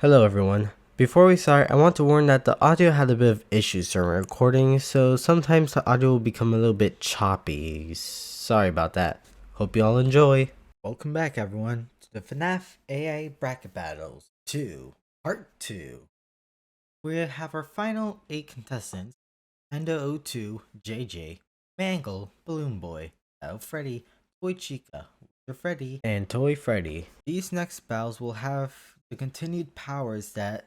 Hello everyone. Before we start, I want to warn that the audio had a bit of issues during recording, so sometimes the audio will become a little bit choppy. Sorry about that. Hope you all enjoy. Welcome back, everyone, to the FNAF AI Bracket Battles 2, Part 2. We have our final 8 contestants: Endo02, JJ, Mangle, Balloon Boy, Battle Freddy, Toy Chica, Wonder Freddy, And Toy Freddy. These next battles will have the continued powers that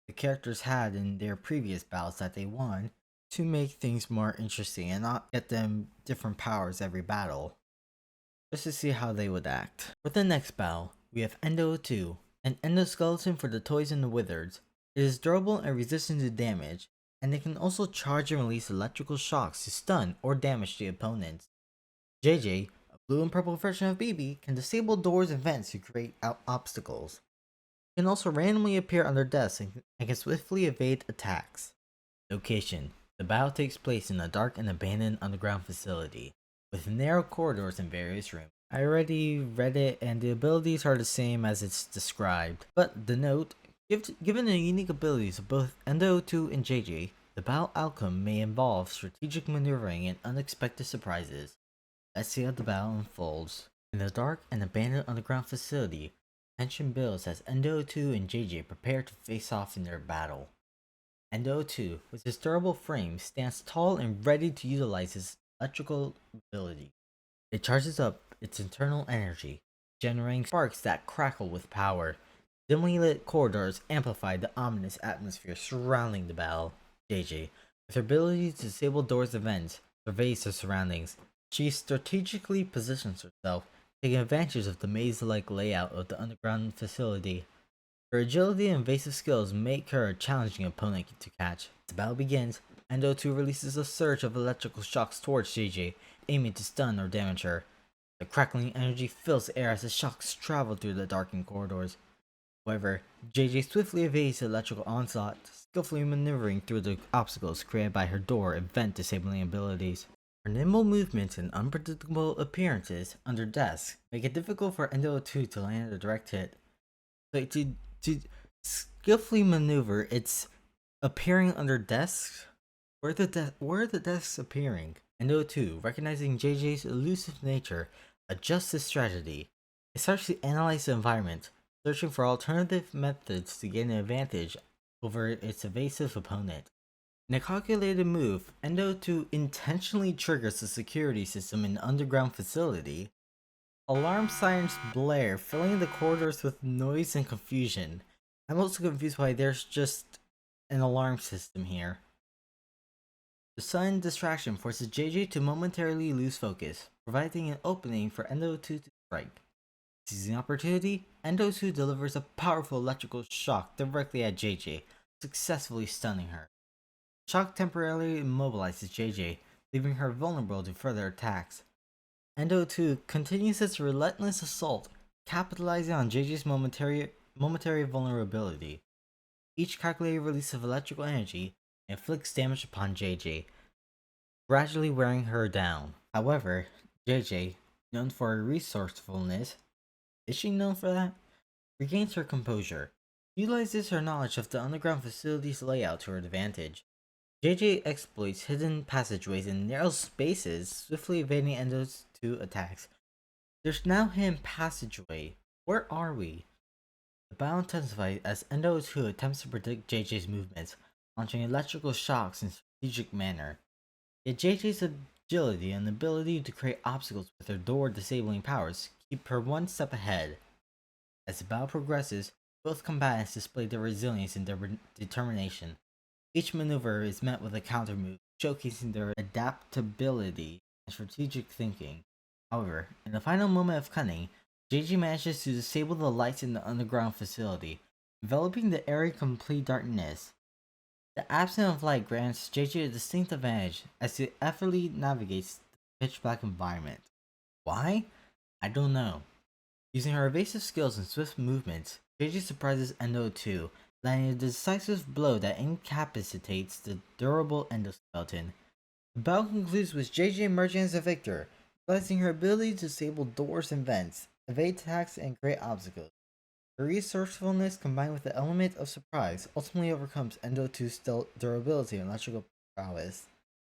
the characters had in their previous battles that they won to make things more interesting and not get them different powers every battle, just to see how they would act. For the next battle, we have Endo-2, an endoskeleton for the toys and the wizards. It is durable and resistant to damage, and it can also charge and release electrical shocks to stun or damage the opponents. JJ, a blue and purple version of BB, can disable doors and vents to create obstacles. It can also randomly appear under desks and can swiftly evade attacks. Location: the battle takes place in a dark and abandoned underground facility, with narrow corridors and various rooms. I already read it and the abilities are the same as it's described, but the note, given the unique abilities of both Endo-2 and JJ, the battle outcome may involve strategic maneuvering and unexpected surprises. Let's see how the battle unfolds. In the dark and abandoned underground facility, tension builds as Endo-2 and JJ prepare to face off in their battle. Endo-2, with his durable frame, stands tall and ready to utilize his electrical ability. It charges up its internal energy, generating sparks that crackle with power. Dimly lit corridors amplify the ominous atmosphere surrounding the battle. JJ, with her ability to disable doors and vents, surveys her surroundings. She strategically positions herself, taking advantage of the maze-like layout of the underground facility. Her agility and evasive skills make her a challenging opponent to catch. As the battle begins, Endo-2 releases a surge of electrical shocks towards JJ, aiming to stun or damage her. The crackling energy fills the air as the shocks travel through the darkened corridors. However, JJ swiftly evades the electrical onslaught, skillfully maneuvering through the obstacles created by her door and vent disabling abilities. Her nimble movements and unpredictable appearances under desks make it difficult for Endo-2 to land a direct hit. So to skillfully maneuver, it's appearing under desks. Where are the desks appearing? Endo-2, recognizing JJ's elusive nature, adjusts his strategy. It starts to analyze the environment, searching for alternative methods to gain an advantage over its evasive opponent. In a calculated move, Endo-2 intentionally triggers the security system in the underground facility. Alarm sirens blare, filling the corridors with noise and confusion. I'm also confused why there's just an alarm system here. The sudden distraction forces JJ to momentarily lose focus, providing an opening for Endo-2 to strike. Seizing the opportunity, Endo-2 delivers a powerful electrical shock directly at JJ, successfully stunning her. Shock temporarily immobilizes JJ, leaving her vulnerable to further attacks. Endo-2 continues its relentless assault, capitalizing on JJ's momentary vulnerability. Each calculated release of electrical energy inflicts damage upon JJ, gradually wearing her down. However, JJ, known for her resourcefulness, is she known for that? Regains her composure, utilizes her knowledge of the underground facility's layout to her advantage. JJ exploits hidden passageways and narrow spaces, swiftly evading Endo's 2 attacks. There's now hidden passageway. Where are we? The battle intensifies as Endo 2 attempts to predict JJ's movements, launching electrical shocks in a strategic manner. Yet JJ's agility and ability to create obstacles with her door disabling powers keep her one step ahead. As the battle progresses, both combatants display their resilience and their determination. Each maneuver is met with a counter move, showcasing their adaptability and strategic thinking. However, in the final moment of cunning, JJ manages to disable the lights in the underground facility, enveloping the area in complete darkness. The absence of light grants JJ a distinct advantage as he effortlessly navigates the pitch black environment. Why? I don't know. Using her evasive skills and swift movements, JJ surprises Endo-2, landing a decisive blow that incapacitates the durable endoskeleton. The battle concludes with JJ emerging as a victor, utilizing her ability to disable doors and vents, evade attacks, and create obstacles. The resourcefulness combined with the element of surprise ultimately overcomes Endo 2's durability and electrical prowess.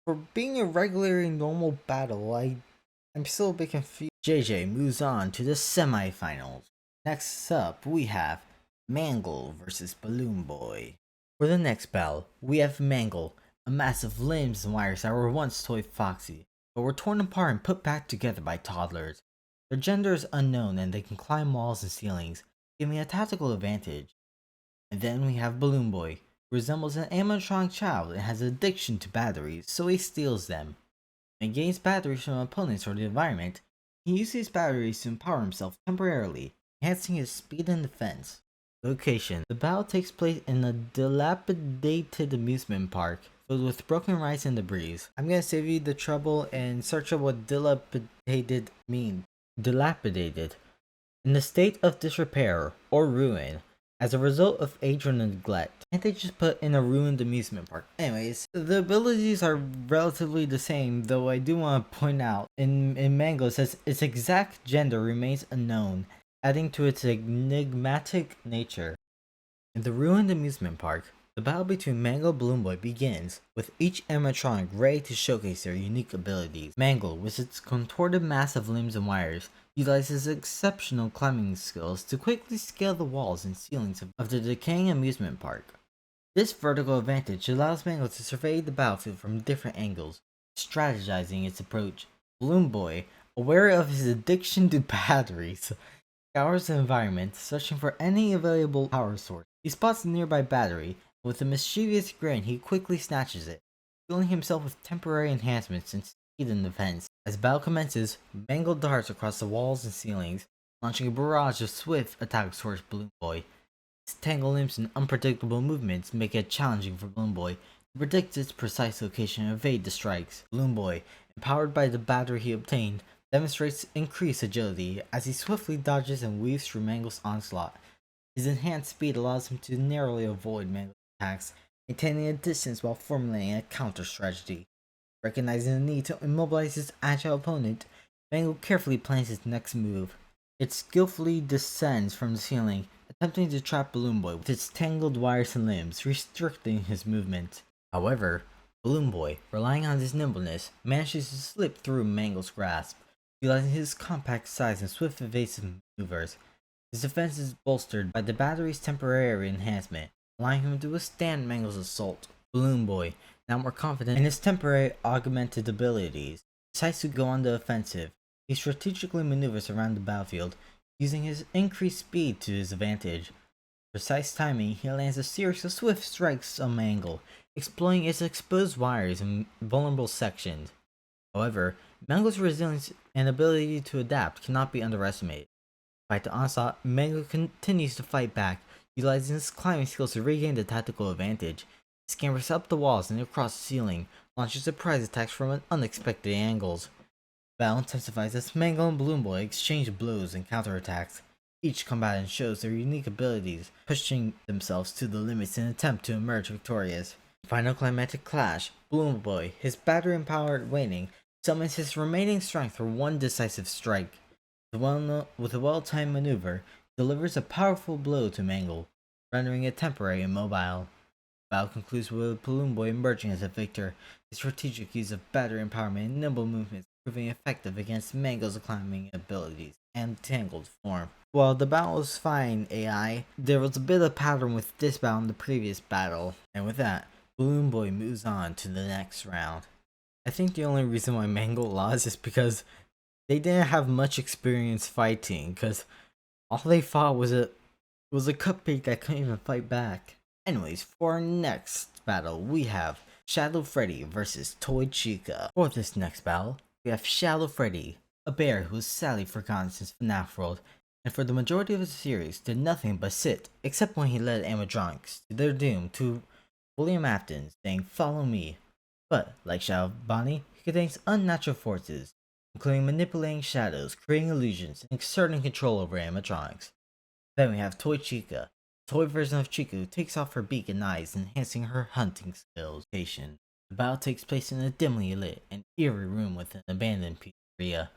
For being a regularly normal battle, I'm still a bit confused. JJ moves on to the semifinals. Next up, we have Mangle versus Balloon Boy. For the next battle, we have Mangle, a mass of limbs and wires that were once Toy Foxy, but were torn apart and put back together by toddlers. Their gender is unknown and they can climb walls and ceilings, giving a tactical advantage. And then we have Balloon Boy, who resembles an animatronic child and has an addiction to batteries, so he steals them. When he gains batteries from opponents or the environment, he uses these batteries to empower himself temporarily, enhancing his speed and defense. Location: the battle takes place in a dilapidated amusement park filled with broken rides and debris. I'm gonna save you the trouble and search up what dilapidated means. Dilapidated: in a state of disrepair or ruin as a result of age or neglect. Can't they just put in a ruined amusement park? Anyways, the abilities are relatively the same, though I do want to point out in Mango it says its exact gender remains unknown, adding to its enigmatic nature. In the ruined amusement park, the battle between Mango and Balloon Boy begins, with each animatronic ready to showcase their unique abilities. Mango, with its contorted mass of limbs and wires, utilizes exceptional climbing skills to quickly scale the walls and ceilings of the decaying amusement park. This vertical advantage allows Mango to survey the battlefield from different angles, strategizing its approach. Balloon Boy, aware of his addiction to batteries, scours the environment, searching for any available power source. He spots a nearby battery, and with a mischievous grin he quickly snatches it, fueling himself with temporary enhancements in speed and defense. As battle commences, Mangle darts across the walls and ceilings, launching a barrage of swift attacks towards Balloon Boy. His tangled limbs and unpredictable movements make it challenging for Balloon Boy to predict its precise location and evade the strikes. Balloon Boy, empowered by the battery he obtained, demonstrates increased agility as he swiftly dodges and weaves through Mangle's onslaught. His enhanced speed allows him to narrowly avoid Mangle's attacks, maintaining a distance while formulating a counter strategy. Recognizing the need to immobilize his agile opponent, Mangle carefully plans his next move. It skillfully descends from the ceiling, attempting to trap Balloon Boy with its tangled wires and limbs, restricting his movement. However, Balloon Boy, relying on his nimbleness, manages to slip through Mangle's grasp, utilizing his compact size and swift evasive maneuvers. His defense is bolstered by the battery's temporary enhancement, allowing him to withstand Mangle's assault. Balloon Boy, now more confident in his temporary augmented abilities, decides to go on the offensive. He strategically maneuvers around the battlefield, using his increased speed to his advantage. With precise timing, he lands a series of swift strikes on Mangle, exploiting its exposed wires and vulnerable sections. However, Mangle's resilience and ability to adapt cannot be underestimated. Despite the onslaught, Mangle continues to fight back, utilizing his climbing skills to regain the tactical advantage. He scampers up the walls and across the ceiling, launching surprise attacks from unexpected angles. Battle intensifies as Mangle and Balloon Boy exchange blows and counterattacks. Each combatant shows their unique abilities, pushing themselves to the limits in an attempt to emerge victorious. Final climactic clash, Balloon Boy, his battery power waning, summons his remaining strength for one decisive strike. With a well-timed maneuver, he delivers a powerful blow to Mangle, rendering it temporarily immobile. The battle concludes with Balloon Boy emerging as a victor, his strategic use of battery empowerment and nimble movements proving effective against Mangle's climbing abilities and tangled form. While the battle was fine, AI, there was a bit of pattern with this battle and the previous battle, and with that, Balloon Boy moves on to the next round. I think the only reason why Mangle lost is because they didn't have much experience fighting, because all they fought was a cupcake that couldn't even fight back. Anyways, for our next battle, we have Shadow Freddy versus Toy Chica. For this next battle, we have Shadow Freddy, a bear who was sadly forgotten since FNAF World, and for the majority of the series did nothing but sit, except when he led animatronics to their doom to William Afton, saying "Follow me." But, like Shadow Bonnie, he contains unnatural forces, including manipulating shadows, creating illusions, and exerting control over animatronics. Then we have Toy Chica, a toy version of Chica who takes off her beak and eyes, enhancing her hunting skills. The battle takes place in a dimly lit and eerie room with an abandoned pizzeria,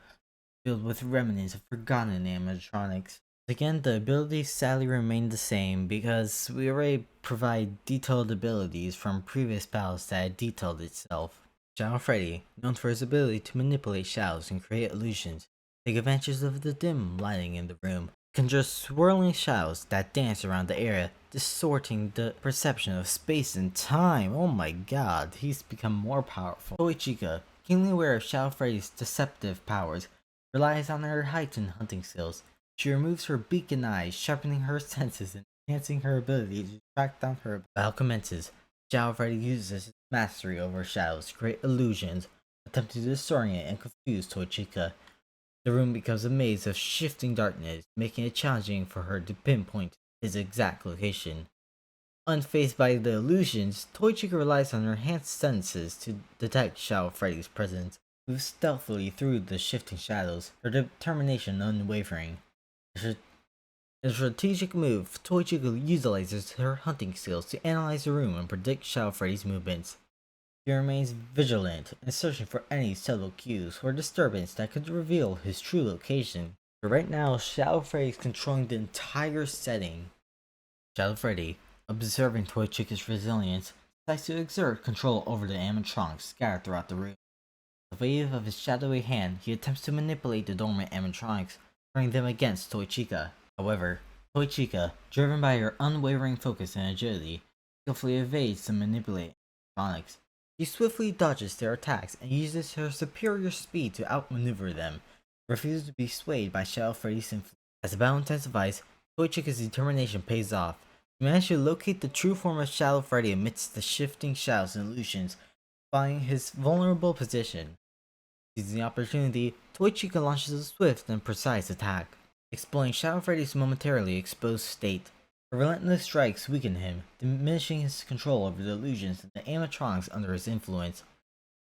filled with remnants of forgotten animatronics. Again, the abilities sadly remain the same because we already provide detailed abilities from previous battles that had detailed itself. Shadow Freddy, known for his ability to manipulate shadows and create illusions, take advantage of the dim lighting in the room, conjure swirling shadows that dance around the area, distorting the perception of space and time. Oh my god, he's become more powerful. Toy Chica, keenly aware of Shadow Freddy's deceptive powers, relies on her heightened hunting skills. She removes her beacon eyes, sharpening her senses and enhancing her ability to track down her. Battle commences. Shadow Freddy uses his mastery over shadows to create illusions, attempting to disorient and confuse Toy Chica. The room becomes a maze of shifting darkness, making it challenging for her to pinpoint his exact location. Unfazed by the illusions, Toy Chica relies on her enhanced senses to detect Shadow Freddy's presence, moves stealthily through the shifting shadows, her determination unwavering. In a strategic move, Toy Chica utilizes her hunting skills to analyze the room and predict Shadow Freddy's movements. He remains vigilant and searching for any subtle cues or disturbance that could reveal his true location. But right now, Shadow Freddy is controlling the entire setting. Shadow Freddy, observing Toy Chica's resilience, decides to exert control over the animatronics scattered throughout the room. With the wave of his shadowy hand, he attempts to manipulate the dormant animatronics, turning them against Toy Chica. However, Toy Chica, driven by her unwavering focus and agility, skillfully evades the manipulated animatronics. She swiftly dodges their attacks and uses her superior speed to outmaneuver them, refusing to be swayed by Shadow Freddy's influence. As the battle intensifies, Toy Chica's determination pays off. He manages to locate the true form of Shadow Freddy amidst the shifting shadows and illusions, finding his vulnerable position. Seizing the opportunity, Toy Chica launches a swift and precise attack, exploiting Shadow Freddy's momentarily exposed state. Her relentless strikes weaken him, diminishing his control over the illusions and the animatronics under his influence.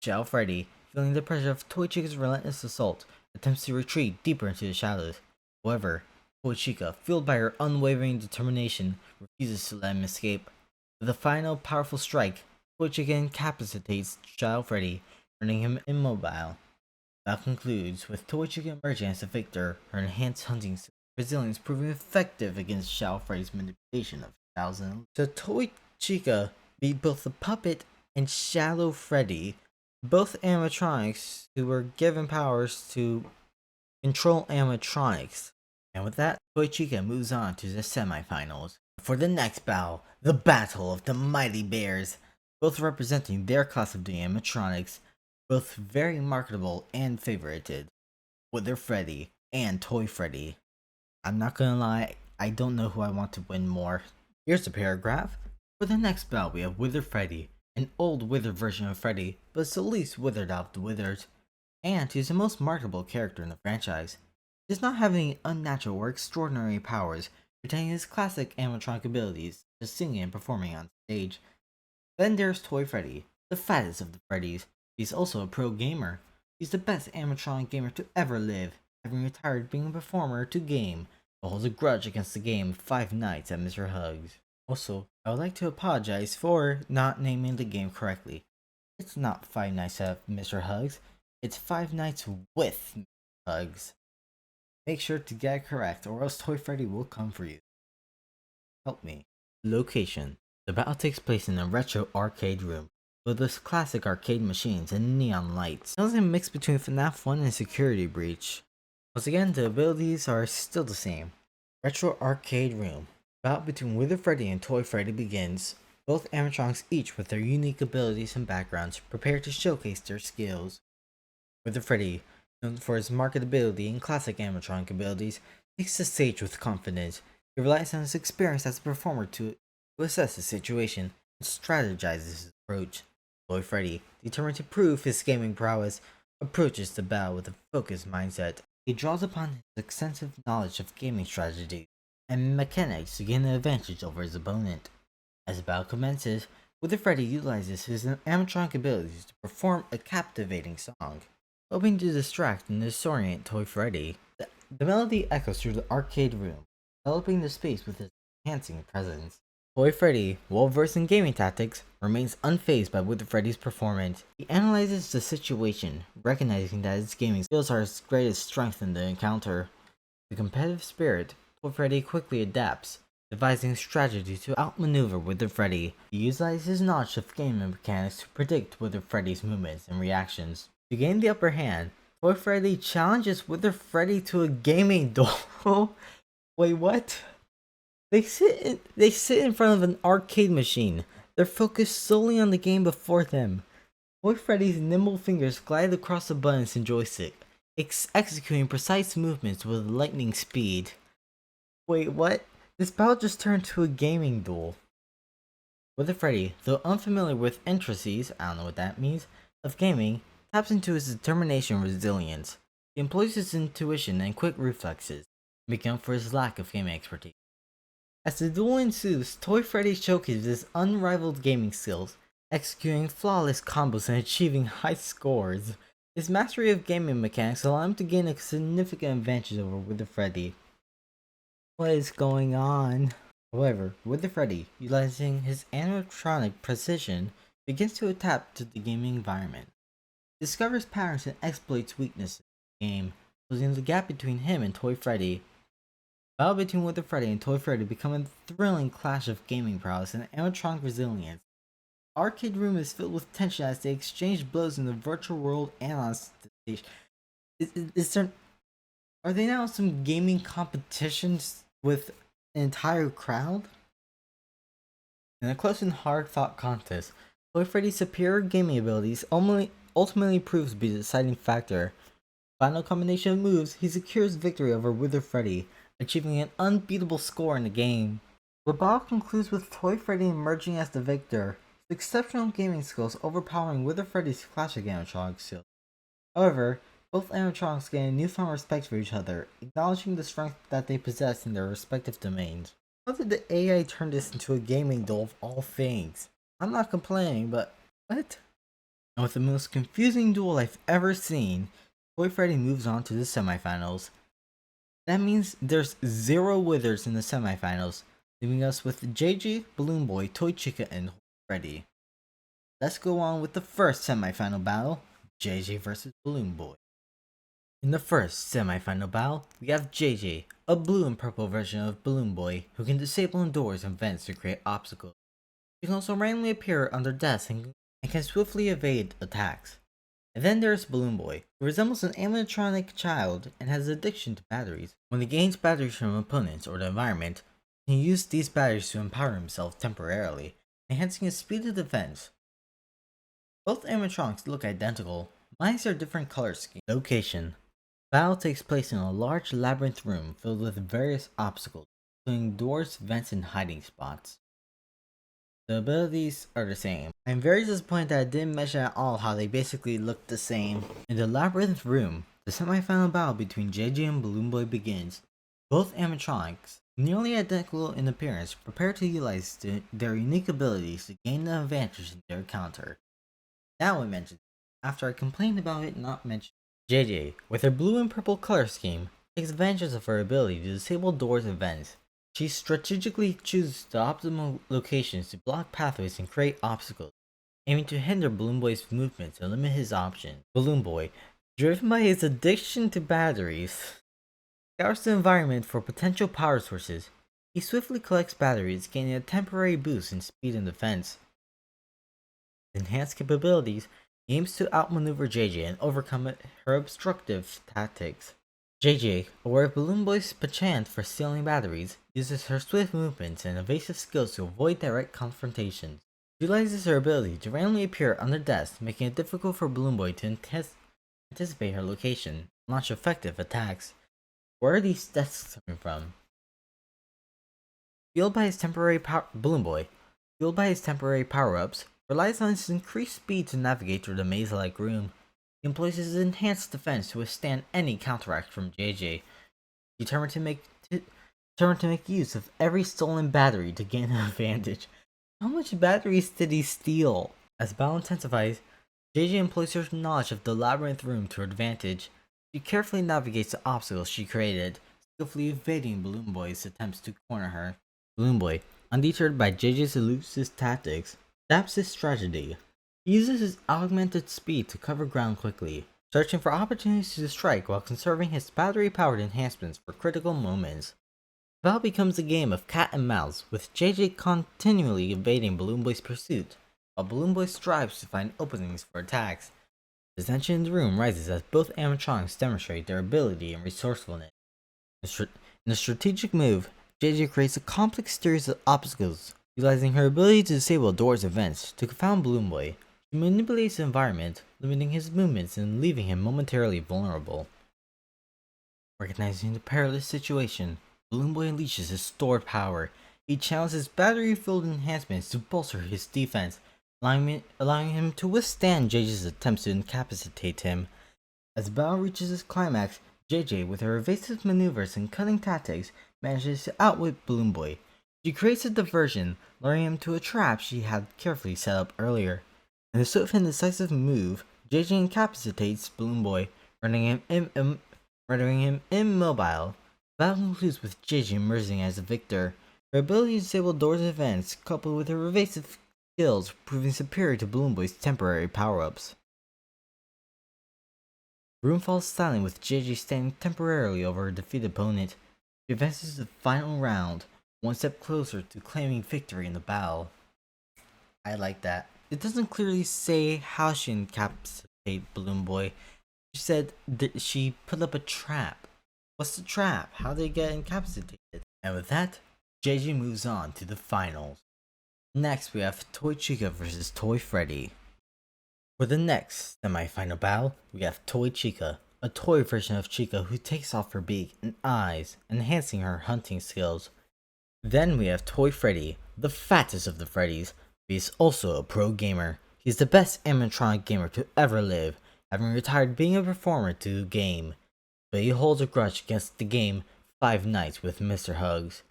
Shadow Freddy, feeling the pressure of Toy Chica's relentless assault, attempts to retreat deeper into the shadows. However, Toy Chica, fueled by her unwavering determination, refuses to let him escape. With a final powerful strike, Toy Chica incapacitates Shadow Freddy, turning him immobile. That concludes with Toy Chica emerging as the victor, her enhanced hunting resilience proving effective against Shadow Freddy's manipulation of shadows. So Toy Chica beat both the puppet and Shadow Freddy, both animatronics who were given powers to control animatronics. And with that, Toy Chica moves on to the semifinals. For the next battle, the Battle of the Mighty Bears, both representing their class of the animatronics, both very marketable and favorited, Wither Freddy and Toy Freddy. I'm not gonna lie, I don't know who I want to win more. Here's a paragraph. For the next battle, we have Wither Freddy, an old withered version of Freddy, but it's the least withered out of the withers, and he's the most marketable character in the franchise. He does not have any unnatural or extraordinary powers, retaining his classic animatronic abilities, just singing and performing on stage. Then there's Toy Freddy, the fattest of the Freddys. He's also a pro gamer. He's the best animatronic gamer to ever live, having retired being a performer to game, but holds a grudge against the game Five Nights at Mr. Hugs. Also, I would like to apologize for not naming the game correctly. It's not Five Nights at Mr. Hugs, it's Five Nights with Mr. Hugs. Make sure to get it correct, or else Toy Freddy will come for you. Help me. Location. The battle takes place in a retro arcade room, with those classic arcade machines and neon lights. It was a mix between FNAF 1 and Security Breach. Once again, the abilities are still the same. Retro arcade room. Battle between Wither Freddy and Toy Freddy begins. Both animatronics, each with their unique abilities and backgrounds, prepare to showcase their skills. Wither Freddy, known for his marketability and classic animatronic abilities, takes the stage with confidence. He relies on his experience as a performer to assess the situation and strategizes his approach. Toy Freddy, determined to prove his gaming prowess, approaches the battle with a focused mindset. He draws upon his extensive knowledge of gaming strategy and mechanics to gain an advantage over his opponent. As the battle commences, Wither Freddy utilizes his animatronic abilities to perform a captivating song, hoping to distract and disorient Toy Freddy. The melody echoes through the arcade room, enveloping the space with his enhancing presence. Toy Freddy, well versed in gaming tactics, remains unfazed by Wither Freddy's performance. He analyzes the situation, recognizing that his gaming skills are his greatest strength in the encounter. The competitive spirit, Toy Freddy quickly adapts, devising strategies to outmaneuver Wither Freddy. He utilizes his knowledge of gaming mechanics to predict Wither Freddy's movements and reactions. To gain the upper hand, Toy Freddy challenges Wither Freddy to a gaming duel. Wait, what? They sit in front of an arcade machine. They're focused solely on the game before them. Toy Freddy's nimble fingers glide across the buttons and joystick, executing precise movements with lightning speed. Wait, what? This battle just turned to a gaming duel. Wither Freddy, though unfamiliar with intricacies, I don't know what that means, of gaming, taps into his determination and resilience. He employs his intuition and quick reflexes, making up for his lack of gaming expertise. As the duel ensues, Toy Freddy showcases his unrivaled gaming skills, executing flawless combos and achieving high scores. His mastery of gaming mechanics allowed him to gain a significant advantage over Wither Freddy. What is going on? However, Wither Freddy, utilizing his animatronic precision, begins to adapt to the gaming environment. He discovers patterns and exploits weaknesses in the game, closing the gap between him and Toy Freddy. The battle between Wither Freddy and Toy Freddy become a thrilling clash of gaming prowess and animatronic resilience. The arcade room is filled with tension as they exchange blows in the virtual world and on stage. Are they now some gaming competitions with an entire crowd? In a close and hard-fought contest, Toy Freddy's superior gaming abilities ultimately proves to be the deciding factor. Final combination of moves, he secures victory over Wither Freddy, achieving an unbeatable score in the game. The battle concludes with Toy Freddy emerging as the victor, his exceptional gaming skills overpowering Wither Freddy's classic animatronic skills. However, both animatronics gain a newfound respect for each other, acknowledging the strength that they possess in their respective domains. How did the AI turn this into a gaming duel of all things? I'm not complaining, but what? And with the most confusing duel I've ever seen, Toy Freddy moves on to the semifinals. That means there's 0 withers in the semifinals, leaving us with JJ, Balloon Boy, Toy Chica, and Freddy. Let's go on with the first semifinal battle, JJ vs Balloon Boy. In the first semi-final battle, we have JJ, a blue and purple version of Balloon Boy, who can disable doors and vents to create obstacles. He can also randomly appear under desks and can swiftly evade attacks. And then there's Balloon Boy, who resembles an animatronic child and has an addiction to batteries. When he gains batteries from opponents or the environment, he can use these batteries to empower himself temporarily, enhancing his speed of defense. Both animatronics look identical, minus their different color scheme. Location. Battle takes place in a large labyrinth room filled with various obstacles, including doors, vents, and hiding spots. The abilities are the same. I'm very disappointed that I didn't mention at all how they basically look the same. In the labyrinth room, the semi-final battle between JJ and Balloon Boy begins. Both animatronics, nearly identical in appearance, prepare to utilize their unique abilities to gain the advantage in their encounter. Now I mention, after I complained about it not mentioned. JJ, with her blue and purple color scheme, takes advantage of her ability to disable doors and vents. She strategically chooses the optimal locations to block pathways and create obstacles, aiming to hinder Balloon Boy's movements and limit his options. Balloon Boy, driven by his addiction to batteries, scours the environment for potential power sources. He swiftly collects batteries, gaining a temporary boost in speed and defense. With enhanced capabilities, he aims to outmaneuver JJ and overcome her obstructive tactics. JJ, aware of Balloon Boy's penchant for stealing batteries, uses her swift movements and evasive skills to avoid direct confrontations. She utilizes her ability to randomly appear under desks, making it difficult for Balloon Boy to anticipate her location and launch effective attacks. Where are these desks coming from? Fueled by his temporary Balloon Boy, fueled by his temporary power-ups, relies on his increased speed to navigate through the maze-like room. He employs his enhanced defense to withstand any counteract from JJ, determined to make use of every stolen battery to gain an advantage. How much batteries did he steal? As battle intensifies, JJ employs her knowledge of the labyrinth room to her advantage. She carefully navigates the obstacles she created, skillfully evading Balloon Boy's attempts to corner her. Balloon Boy, undeterred by JJ's elusive tactics, adapts his strategy. He uses his augmented speed to cover ground quickly, searching for opportunities to strike while conserving his battery-powered enhancements for critical moments. battle becomes a game of cat and mouse, with JJ continually evading Balloon Boy's pursuit, while Balloon Boy strives to find openings for attacks. The tension in the room rises as both animatronics demonstrate their ability and resourcefulness. In a strategic move, JJ creates a complex series of obstacles, utilizing her ability to disable doors events to confound Balloon Boy. She manipulates the environment, limiting his movements and leaving him momentarily vulnerable. Recognizing the perilous situation, Balloon Boy unleashes his stored power. He channels his battery-filled enhancements to bolster his defense, allowing him to withstand JJ's attempts to incapacitate him. As the battle reaches its climax, JJ, with her evasive maneuvers and cunning tactics, manages to outwit Balloon Boy. She creates a diversion, luring him to a trap she had carefully set up earlier. In a swift and decisive move, JJ incapacitates Balloon Boy, rendering him immobile. The battle concludes with JJ emerging as the victor. Her ability to disable doors events, coupled with her evasive skills, proving superior to Balloon Boy's temporary power-ups. The room falls silent with JJ standing temporarily over her defeated opponent. She advances to the final round, one step closer to claiming victory in the battle. I like that. It doesn't clearly say how she incapacitated Balloon Boy. She said that she put up a trap. What's the trap? How did they get incapacitated? And with that, JJ moves on to the finals. Next, we have Toy Chica vs. Toy Freddy. For the next semi-final battle, we have Toy Chica, a toy version of Chica who takes off her beak and eyes, enhancing her hunting skills. Then we have Toy Freddy, the fattest of the Freddys, but he's also a pro gamer. He's the best animatronic gamer to ever live, having retired being a performer to the game. But he holds a grudge against the game Five Nights with Mr. Hugs.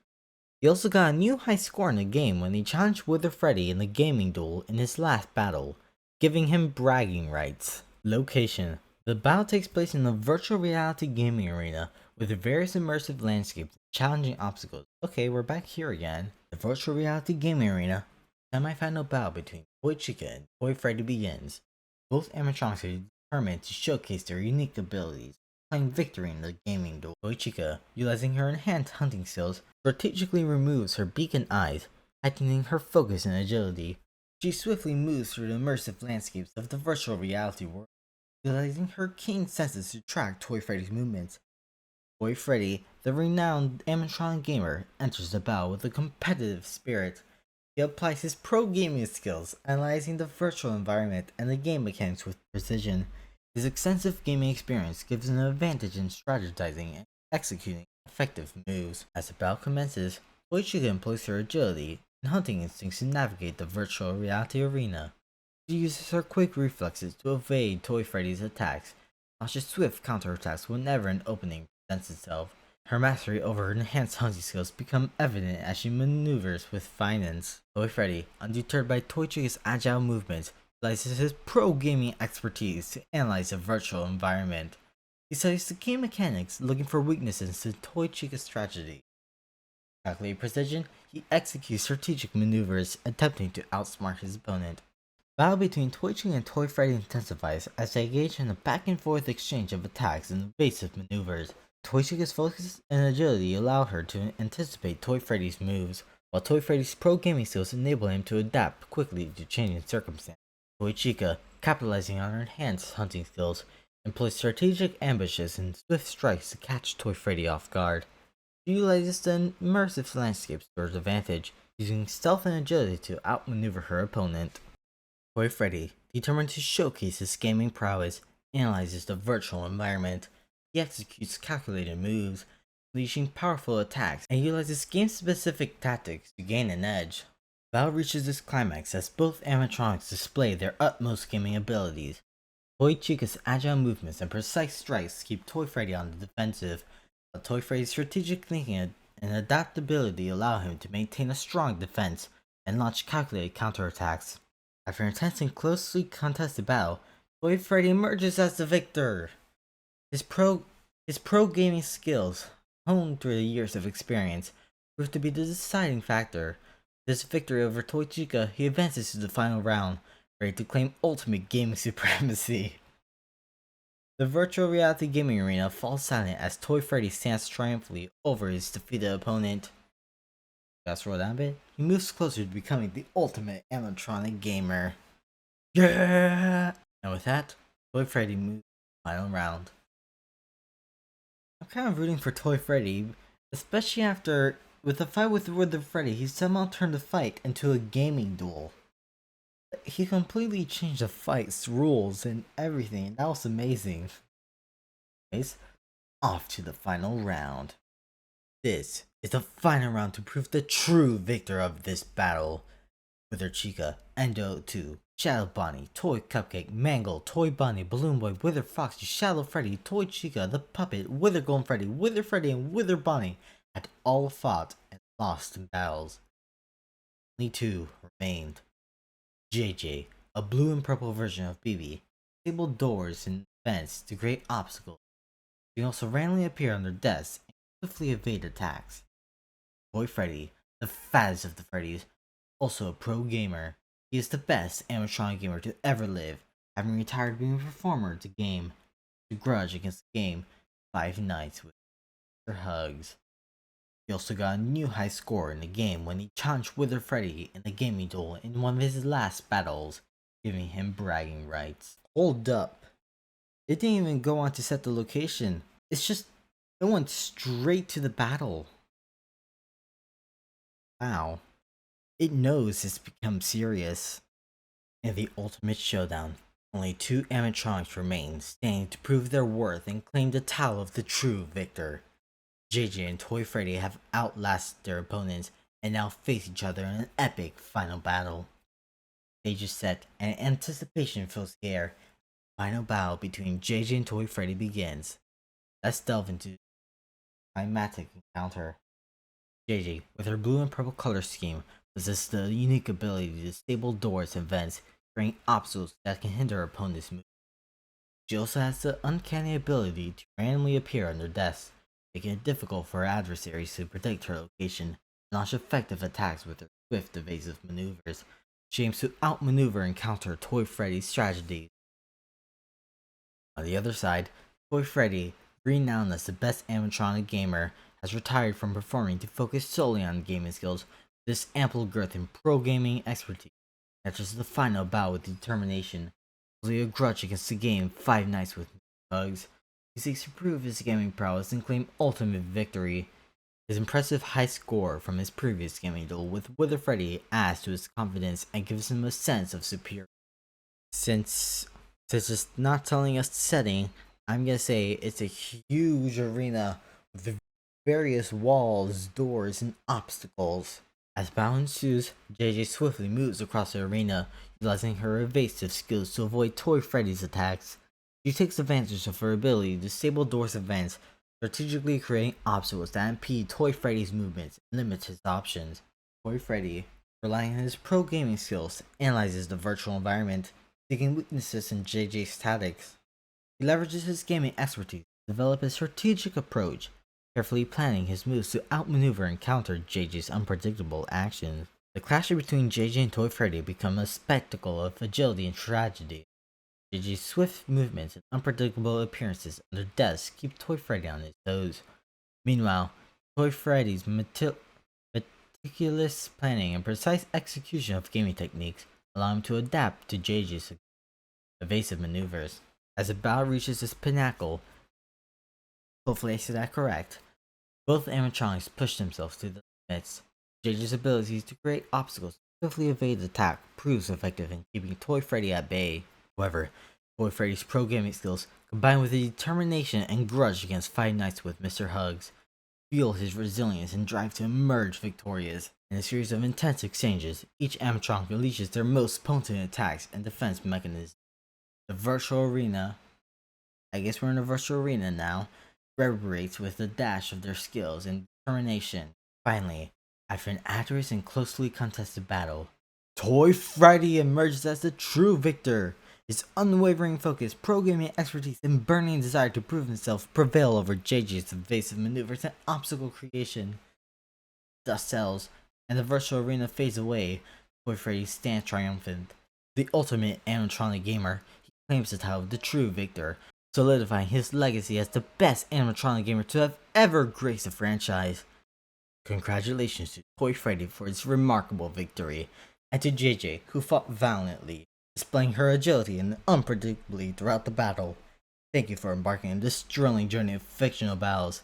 He also got a new high score in the game when he challenged Wither Freddy in the gaming duel in his last battle, giving him bragging rights. Location: the battle takes place in a virtual reality gaming arena with various immersive landscapes and challenging obstacles. Okay, we're back here again. The virtual reality gaming arena. Semi-final battle between Toy Chica and Toy Freddy begins. Both animatronics are determined to showcase their unique abilities, claim victory in the gaming duel. Toy Chica, utilizing her enhanced hunting skills, strategically removes her beak and eyes, heightening her focus and agility. She swiftly moves through the immersive landscapes of the virtual reality world, utilizing her keen senses to track Toy Freddy's movements. Toy Freddy, the renowned animatronic gamer, enters the battle with a competitive spirit. He applies his pro gaming skills, analyzing the virtual environment and the game mechanics with precision. His extensive gaming experience gives him an advantage in strategizing and executing effective moves. As the battle commences, Toy Chica employs her agility and hunting instincts to navigate the virtual reality arena. She uses her quick reflexes to evade Toy Freddy's attacks, launches swift counterattacks whenever an opening presents itself. Her mastery over her enhanced hunting skills become evident as she maneuvers with finesse. Toy Freddy, undeterred by Toy Chica's agile movements, utilizes his pro gaming expertise to analyze the virtual environment. He studies the game mechanics, looking for weaknesses to Toy Chica's strategy. Calculated precision, he executes strategic maneuvers, attempting to outsmart his opponent. Battle between Toy Chica and Toy Freddy intensifies as they engage in a back and forth exchange of attacks and evasive maneuvers. Toy Chica's focus and agility allow her to anticipate Toy Freddy's moves, while Toy Freddy's pro gaming skills enable him to adapt quickly to changing circumstances. Toy Chica, capitalizing on her enhanced hunting skills, employs strategic ambushes and swift strikes to catch Toy Freddy off guard. She utilizes the immersive landscapes to her advantage, using stealth and agility to outmaneuver her opponent. Toy Freddy, determined to showcase his gaming prowess, analyzes the virtual environment. He executes calculated moves, unleashing powerful attacks, and utilizes game-specific tactics to gain an edge. The battle reaches its climax as both animatronics display their utmost gaming abilities. Toy Chica's agile movements and precise strikes keep Toy Freddy on the defensive, while Toy Freddy's strategic thinking and adaptability allow him to maintain a strong defense and launch calculated counterattacks. After an intense and closely contested battle, Toy Freddy emerges as the victor. His pro gaming skills, honed through the years of experience, proved to be the deciding factor. With this victory over Toy Chica, he advances to the final round, ready to claim ultimate gaming supremacy. The virtual reality gaming arena falls silent as Toy Freddy stands triumphantly over his defeated opponent. Let's roll down a bit. He moves closer to becoming the ultimate animatronic gamer. Yeah! And with that, Toy Freddy moves to the final round. I'm kind of rooting for Toy Freddy, especially after, with the fight with Wither Freddy, he somehow turned the fight into a gaming duel. He completely changed the fight's rules and everything. That was amazing. Anyways, off to the final round. This is the final round to prove the true victor of this battle. Wither Chica, Endo 2, Shadow Bonnie, Toy Cupcake, Mangle, Toy Bonnie, Balloon Boy, Wither Foxy, Shadow Freddy, Toy Chica, The Puppet, Wither Golden Freddy, and Wither Bonnie had all fought and lost in battles. Only two remained. JJ, a blue and purple version of BB, disabled doors and vents to create obstacles. She can also randomly appear on their desks and swiftly evade attacks. Toy Freddy, the fattest of the Freddys, also a pro gamer. He is the best animatronic gamer to ever live, having retired being a performer to game to grudge against the game 5 Nights with Mr. Hugs. He also got a new high score in the game when he challenged Wither Freddy in a gaming duel in one of his last battles, giving him bragging rights. Hold up. It didn't even go on to set the location. It's just, it went straight to the battle. Wow. It knows it's become serious. In the ultimate showdown, only two animatronics remain, standing to prove their worth and claim the title of the true victor. JJ and Toy Freddy have outlasted their opponents and now face each other in an epic final battle. Stage is set and anticipation fills the air. Final battle between JJ and Toy Freddy begins. Let's delve into the climatic encounter. JJ, with her blue and purple color scheme, possesses the unique ability to disable doors and vents, creating obstacles that can hinder opponents' movement. She also has the uncanny ability to randomly appear on their desks, making it difficult for her adversaries to predict her location and launch effective attacks with her swift, evasive maneuvers. She aims to outmaneuver and counter Toy Freddy's strategies. On the other side, Toy Freddy, renowned as the best animatronic gamer, has retired from performing to focus solely on gaming skills. With this ample girth and pro gaming expertise, catches the final bout with determination, holding a grudge against the game 5 Nights with Hugs. He seeks to prove his gaming prowess and claim ultimate victory. His impressive high score from his previous gaming duel with Wither Freddy adds to his confidence and gives him a sense of superiority. Since it's not telling us the setting, I'm gonna say it's a huge arena with various walls, doors, and obstacles. As battle ensues, JJ swiftly moves across the arena, utilizing her evasive skills to avoid Toy Freddy's attacks. She takes advantage of her ability to disable doors and vents, strategically creating obstacles that impede Toy Freddy's movements and limit his options. Toy Freddy, relying on his pro gaming skills, analyzes the virtual environment, seeking weaknesses in JJ's tactics. He leverages his gaming expertise to develop a strategic approach, carefully planning his moves to outmaneuver and counter JJ's unpredictable actions. The clash between JJ and Toy Freddy become a spectacle of agility and tragedy. JJ's swift movements and unpredictable appearances on their desks keep Toy Freddy on his toes. Meanwhile, Toy Freddy's meticulous planning and precise execution of gaming techniques allow him to adapt to JJ's evasive maneuvers. As the battle reaches its pinnacle, hopefully I said that correct, both animatronics push themselves to the limits. JJ's ability to create obstacles and swiftly evade attack proves effective in keeping Toy Freddy at bay. However, Toy Freddy's pro gaming skills, combined with the determination and grudge against 5 Nights with Mr. Hugs, fuel his resilience and drive to emerge victorious. In a series of intense exchanges, each animatronic unleashes their most potent attacks and defense mechanisms. The virtual arena, I guess we're in a virtual arena now, reverberates with a dash of their skills and determination. Finally, after an accurate and closely contested battle, Toy Freddy emerges as the true victor. His unwavering focus, pro gaming expertise, and burning desire to prove himself prevail over JJ's evasive maneuvers and obstacle creation. Dust settles, and the virtual arena fades away. Toy Freddy stands triumphant. The ultimate animatronic gamer, he claims the title of the true victor. solidifying his legacy as the best animatronic gamer to have ever graced the franchise. Congratulations to Toy Freddy for his remarkable victory, and to JJ, who fought valiantly, displaying her agility and unpredictably throughout the battle. Thank you for embarking on this thrilling journey of fictional battles.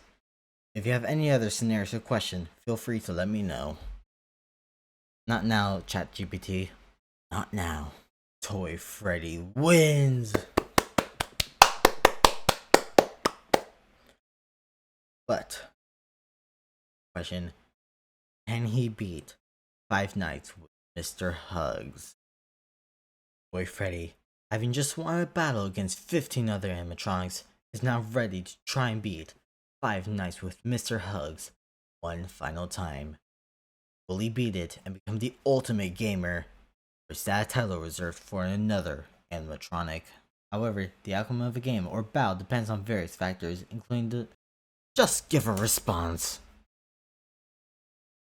If you have any other scenarios or questions, feel free to let me know. Not now, ChatGPT. Not now. Toy Freddy wins! But, question, can he beat Five Nights with Mr. Hugs? Toy Freddy, having just won a battle against 15 other animatronics, is now ready to try and beat Five Nights with Mr. Hugs one final time. Will he beat it and become the ultimate gamer, or is that title reserved for another animatronic? However, the outcome of a game or battle depends on various factors, including the... Just give a response.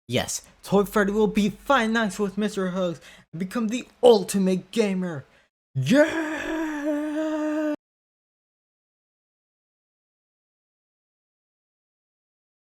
Yes, Toy Freddy will beat Five Nights with Mr. Hugs and become the ultimate gamer. Yeah!